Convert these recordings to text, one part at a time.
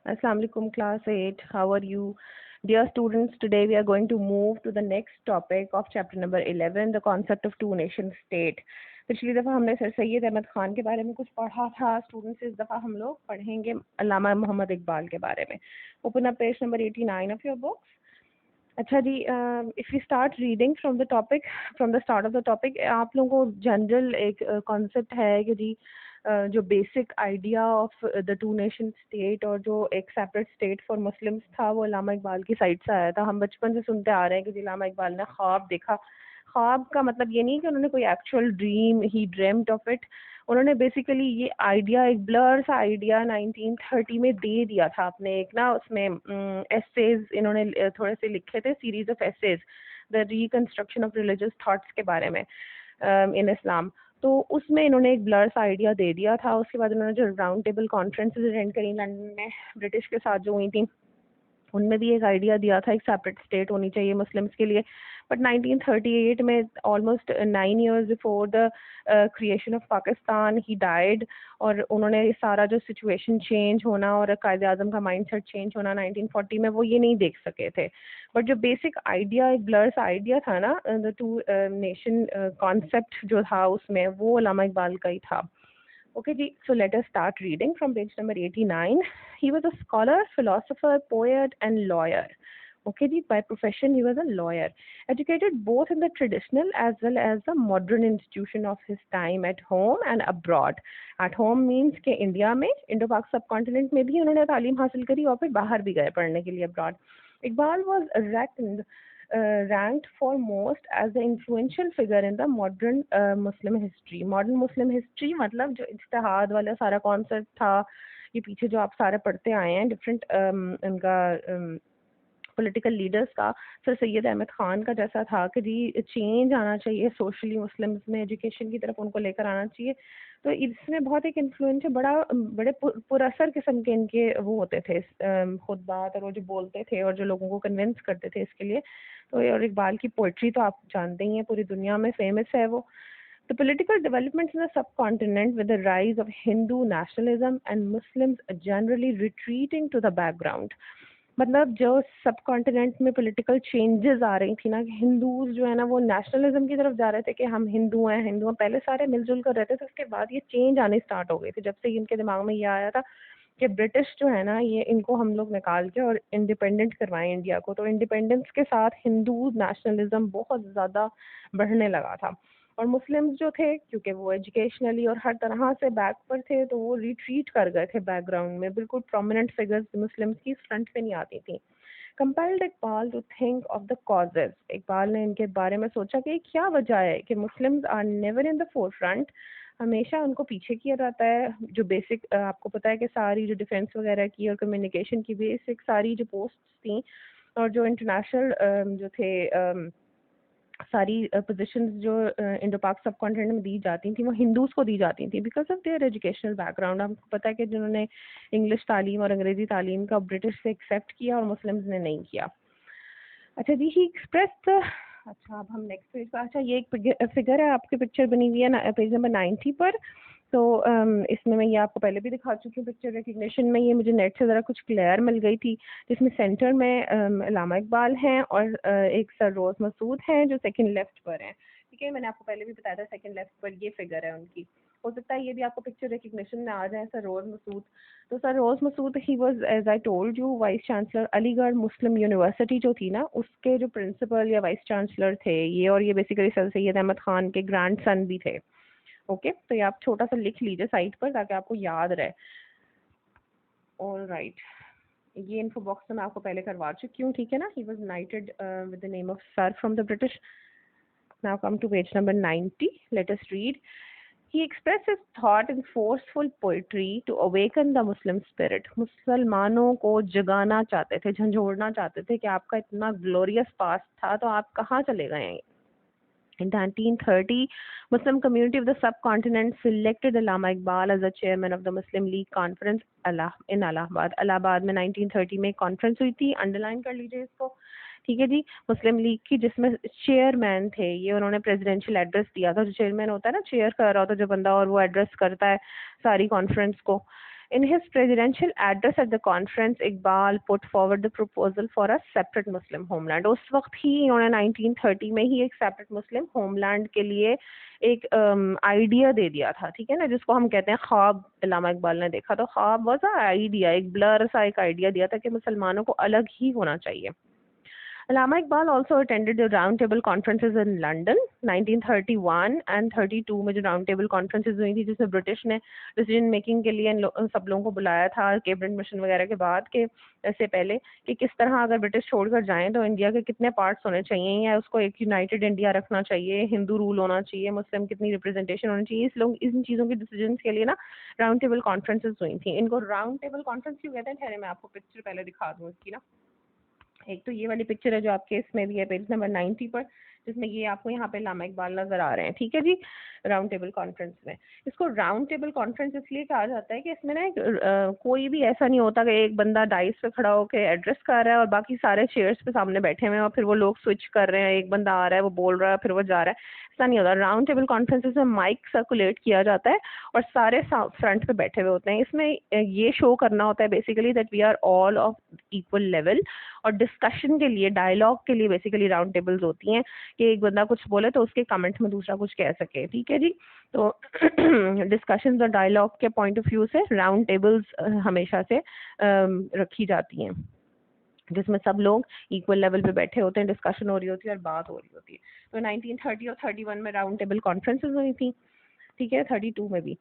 Assalamu alaikum, class 8. How are you? Dear students, today we are going to move to the next topic of chapter number 11, the concept of two nation state. पिछली दफ़ा हमने sir Syed Ahmad Khan के बारे में कुछ पढ़ा था students. इस दफ़ा हम लोग पढ़ेंगे अल्लामा मोहम्मद इकबाल के बारे में. Open up page number 89 of your books. अच्छा जी, if you start reading from the topic, from the start of the topic, आप लोगों को जनरल एक कॉन्सेप्ट है कि जी जो basic idea of the two nation state और जो एक सेपरेट स्टेट फॉर मुस्लिम्स था वो अल्लामा इकबाल की साइड से आया था. हम बचपन से सुनते आ रहे हैं कि जी अल्लामा इकबाल ने ख्वाब देखा. ख्वाब का मतलब ये नहीं कि उन्होंने कोई actual dream he dreamed of it. उन्होंने बेसिकली ये आइडिया, एक ब्लर सा आइडिया 1930 में दे दिया था अपने एक ना उसमें एसेज इन्होंने थोड़े से लिखे थे, series of essays, the reconstruction of religious thoughts के बारे में इन इस्लाम. तो उसमें इन्होंने एक ब्लर सा आइडिया दे दिया था. उसके बाद उन्होंने जो राउंड टेबल कॉन्फ्रेंसेज अटेंड करी लंदन में ब्रिटिश के साथ जो हुई थी, उनमें भी एक आइडिया दिया था एक सेपरेट स्टेट होनी चाहिए मुस्लिम्स के लिए. बट 1938 में, almost 9 years before the creation of Pakistan, he died. और उन्होंने सारा जो सिचुएशन चेंज होना और कायद आज़म का माइंडसेट चेंज होना 1940 में, वो ये नहीं देख सके थे. बट जो बेसिक आइडिया, एक ब्लर सा आइडिया था ना, द टू नेशन कॉन्सेप्ट जो था उसमें, वो अल्लामा इकबाल का ही था. Okay, ji. So let us start reading from page number 89. He was a scholar, philosopher, poet, and lawyer. Okay, ji. By profession, he was a lawyer. Educated both in the traditional as well as the modern institution of his time at home and abroad. At home means कि India में, इंडो-पाक subcontinent में भी उन्होंने तालीम हासिल करी और फिर बाहर भी गए पढ़ने के लिए abroad. Iqbal was ranked foremost as the influential figure in the modern Muslim history. Modern Muslim history मतलब जो इज्तिहाद वाला सारा कॉन्सेप्ट था, ये पीछे जो आप सारे पढ़ते आए हैं डिफरेंट उनका पॉलिटिकल लीडर्स का, सर सैयद अहमद ख़ान का जैसा था कि जी चेंज आना चाहिए सोशली, मुस्लिम्स में एजुकेशन की तरफ उनको लेकर आना चाहिए. तो इसमें बहुत एक इन्फ्लुएंस है, बड़े पुरअसर किस्म के इनके वो होते थे खुतबात, और वो जो बोलते थे और जो लोगों को कन्विंस करते थे इसके लिए. तो और इकबाल की पोइट्री तो आप जानते ही हैं, पूरी दुनिया में फेमस है वो. The political developments in the subcontinent with the rise of Hindu nationalism and Muslims generally retreating to the background. मतलब जो सब कॉन्टिनेंट में पॉलिटिकल चेंजेस आ रही थी ना, कि हिंदूज जो है ना वो नेशनलिज्म की तरफ जा रहे थे कि हम हिंदू हैं, हिंदू हैं. पहले सारे मिलजुल कर रहते थे, उसके बाद ये चेंज आने स्टार्ट हो गए थे जब से इनके दिमाग में ये आया था कि ब्रिटिश जो है ना, ये इनको हम लोग निकाल के और इंडिपेंडेंट करवाएं इंडिया को. तो इंडिपेंडेंस के साथ हिंदू नेशनलिज्म बहुत ज़्यादा बढ़ने लगा था. और मुस्लिम्स जो थे, क्योंकि वो एजुकेशनली और हर तरह से बैक पर थे, तो वो रिट्रीट कर गए थे बैकग्राउंड में. बिल्कुल प्रोमिनेंट फिगर्स मुस्लिम्स की फ्रंट पे नहीं आती थी. Compelled Iqbal to think of the causes. Iqbal ने इनके बारे में सोचा कि क्या वजह है कि Muslims are never in the forefront, हमेशा उनको पीछे किया जाता है. जो बेसिक आपको पता है कि सारी जो डिफेंस वगैरह की और कम्युनिकेशन की बेसिक सारी जो पोस्ट थी, और जो इंटरनेशनल जो थे सारी पोजीशंस जो इंडो पाक सब कॉन्टिनेंट में दी जाती थी, वो हिंदूज को दी जाती थी because of their educational background. आपको पता है कि जिन्होंने इंग्लिश तालीम और अंग्रेजी तालीम का ब्रिटिश से एक्सेप्ट किया और मुस्लिम्स ने नहीं किया. अच्छा जी, ही एक्सप्रेस. अच्छा, अब हम नेक्स्ट पेज पर. अच्छा, ये एक फिगर है, आपकी पिक्चर बनी हुई है ना पेज नंबर 90 पर. तो इसमें मैं ये आपको पहले भी दिखा चुकी हूँ पिक्चर रिकग्निशन में. ये मुझे नेट से ज़रा कुछ क्लियर मिल गई थी, जिसमें सेंटर में अल्लामा इकबाल हैं और एक सर रोज़ मसूद हैं जो सेकंड लेफ्ट पर हैं. ठीक है, मैंने आपको पहले भी बताया था सेकंड लेफ्ट पर ये फिगर है उनकी. हो सकता है ये भी आपको पिक्चर रिकग्निशन में आ जाए. सर रोज़ मसूद, तो sir Ross Masood he was, as I told you, vice chancellor Aligarh Muslim University जो थी ना, उसके जो प्रिंसिपल या वाइस चांसलर थे ये. और ये बेसिकली सर सैयद अहमद ख़ान के ग्रैंड सन भी थे. ओके, तो ये आप छोटा सा लिख लीजिए साइड पर ताकि आपको याद रहे. ऑल राइट, ये इन्फो बॉक्स तो मैं आपको पहले करवा चुकी हूँ, ठीक है ना. He was knighted with the name of sir from the British. Now come to page number 90. Let us read. He expressed his thought in forceful poetry to awaken the Muslim spirit. मुसलमानों को जगाना चाहते थे, झंझोड़ना चाहते थे कि आपका इतना ग्लोरियस पास्ट था तो आप कहाँ चले गए हैं. In 1930, Muslim community of the subcontinent selected Allama Iqbal as the chairman of the Muslim League conference in Allahabad. Allahabad में 1930 में कॉन्फ्रेंस हुई थी. अंडरलाइन कर लीजिए इसको, ठीक है जी. मुस्लिम लीग की, जिसमें चेयरमैन थे ये. उन्होंने प्रेसिडेंशियल एड्रेस दिया था. जो चेयरमैन होता है ना, चेयर कर रहा होता है जो बंदा, और वो एड्रेस करता है सारी कॉन्फ्रेंस को. In his presidential address at the conference, Iqbal put forward the proposal for a separate Muslim homeland. उस वक्त ही इन्होंने 1930 में ही एक separate Muslim homeland के लिए एक आइडिया दे दिया था, ठीक है ना, जिसको हम कहते हैं ख्वाब। अल्लामा इकबाल ने देखा तो ख्वाब वाज आइडिया, एक ब्लर सा एक आइडिया दिया था कि मुसलमानों को अलग ही होना चाहिए। Allama Iqbal also attended the round table conferences in London 1931 and 32 में जो round table conferences हुई थी, जिसमें ब्रिटिश ने डिसीजन मेकिंग के लिए सब लोगों को बुलाया था कैबिनेट मिशन वगैरह के बाद के से पहले, कि किस तरह अगर ब्रिटिश छोड़कर जाएं तो इंडिया के कितने पार्ट्स होने चाहिए, या उसको एक यूनाइटेड इंडिया रखना चाहिए, हिंदू रूल होना चाहिए, मुस्लिम कितनी रिप्रेजेंटेशन होनी चाहिए, इन चीज़ों के डिसीजन के लिए ना राउंड टेबल कॉन्फ्रेंसेज हुई थी। इनको राउंड टेबल कॉन्फ्रेंस क्यों कहते हैं, ठहरे मैं आपको पिक्चर पहले दिखा दूँ इसकी ना। एक तो ये वाली पिक्चर है जो आपके इसमें भी है पेज नंबर 90 पर, जिसमें ये आपको यहाँ पे अल्लामा इकबाल नजर आ रहे हैं, ठीक है जी, राउंड टेबल कॉन्फ्रेंस में। इसको राउंड टेबल कॉन्फ्रेंस इसलिए कहा जाता है कि इसमें ना कोई भी ऐसा नहीं होता कि एक बंदा डाइस पे खड़ा होकर एड्रेस कर रहा है और बाकी सारे चेयर्स पे सामने बैठे हुए हैं और फिर वो लोग स्विच कर रहे हैं, एक बंदा आ रहा है वो बोल रहा है फिर वो जा रहा है, ऐसा नहीं होता। राउंड टेबल कॉन्फ्रेंसेस में माइक सर्कुलेट किया जाता है और सारे फ्रंट पे बैठे हुए होते हैं। इसमें ये शो करना होता है basically that we are all of equal level, और डिस्कशन के लिए, डायलॉग के लिए बेसिकली राउंड टेबल्स होती हैं कि एक बंदा कुछ बोले तो उसके कमेंट में दूसरा कुछ कह सके, ठीक है जी। तो डिस्कशंस और डायलॉग के पॉइंट ऑफ व्यू से राउंड टेबल्स हमेशा से रखी जाती हैं, जिसमें सब लोग इक्वल लेवल पे बैठे होते हैं, डिस्कशन हो रही होती है और बात हो रही होती है। तो 1930 और 31 में राउंड टेबल कॉन्फ्रेंसेस हुई थी, ठीक है, 32 में भी।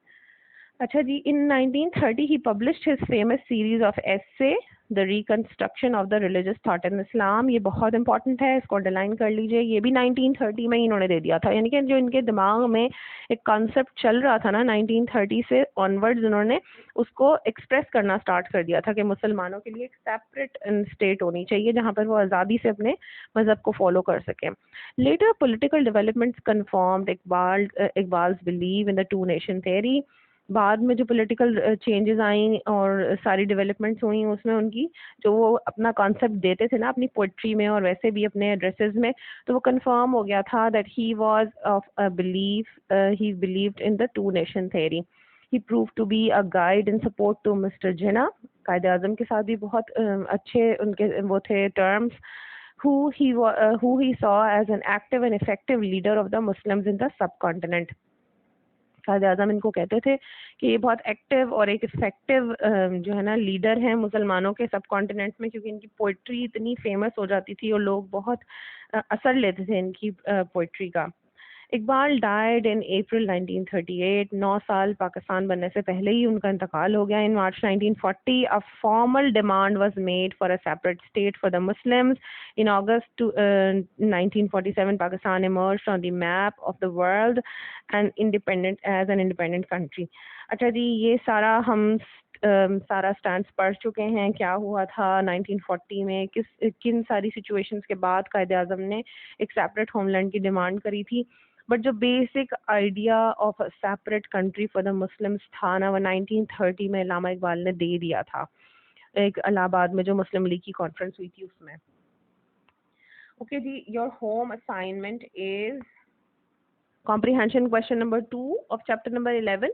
अच्छा जी, in 1930 he published his famous series of essay The Reconstruction of the Religious Thought in Islam। ये बहुत इंपॉर्टेंट है, इसको अंडरलाइन कर लीजिए। ये भी 1930 में ही इन्होंने दे दिया था, यानी कि जो इनके दिमाग में एक कॉन्सेप्ट चल रहा था ना 1930 से ऑनवर्ड्स, इन्होंने उसको एक्सप्रेस करना स्टार्ट कर दिया था कि मुसलमानों के लिए एक सेपरेट स्टेट होनी चाहिए जहाँ पर वो आज़ादी से अपने मज़हब को फॉलो कर सकें। Later political developments confirmed Iqbal's believe in the two nation theory. बाद में जो पॉलिटिकल चेंजेस आई और सारी डेवलपमेंट्स हुई, उसमें उनकी जो वो अपना कॉन्सेप्ट देते थे ना अपनी पोइट्री में और वैसे भी अपने एड्रेसेस में, तो वो कंफर्म हो गया था that he was of a belief, he believed in the two nation theory. He prove to be a guide in support to mister Jinnah. Quaid-e Azam के साथ भी बहुत अच्छे उनके वो थे terms. who he saw as an active and effective leader of the Muslims in the subcontinent। कायद आज़म इनको कहते थे कि ये बहुत एक्टिव और एक इफेक्टिव जो है ना लीडर हैं मुसलमानों के सब कॉन्टिनेंट में, क्योंकि इनकी पोइट्री इतनी फेमस हो जाती थी और लोग बहुत असर लेते थे इनकी पोइट्री का। इकबाल डाइड इन अप्रैल 1938। 9 साल पाकिस्तान बनने से पहले ही उनका इंतकाल हो गया। In March 1940 a formal demand was made for a separate state for the Muslims. In August 1947 Pakistan emerged on the map of the world and independent as an independent country. अच्छा जी, ये सारा हम सारा स्टैंड्स पढ़ चुके हैं, क्या हुआ था 1940 में, किन सारी सिचुएशंस के बाद कायदे आज़म ने एक सेपरेट होमलैंड की डिमांड करी थी। बट जो basic idea of a separate country for the Muslims था ना, वो 1930 में अल्लामा इकबाल ने दे दिया था, एक इलाहाबाद में जो मुस्लिम लीग की कॉन्फ्रेंस हुई थी उसमें। ओके जी, your home assignment is comprehension question number 2 of chapter number 11।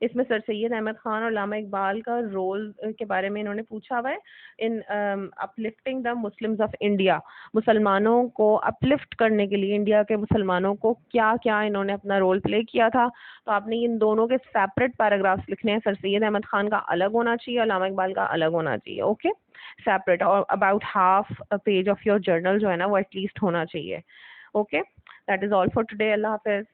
इसमें सर सैयद अहमद खान और अल्लामा इकबाल का रोल के बारे में इन्होंने पूछा हुआ है in uplifting the muslims of India. मुसलमानों को अपलिफ्ट करने के लिए इंडिया के मुसलमानों को क्या क्या इन्होंने अपना रोल प्ले किया था। तो आपने इन दोनों के सेपरेट पैराग्राफ्स लिखने हैं। सर सैयद अहमद खान का अलग होना चाहिए, अल्लामा इकबाल का अलग होना चाहिए, ओके, सेपरेट। और about half page of your journal जो है ना वो एटलीस्ट होना चाहिए, okay. That is all for today. Allah Hafiz.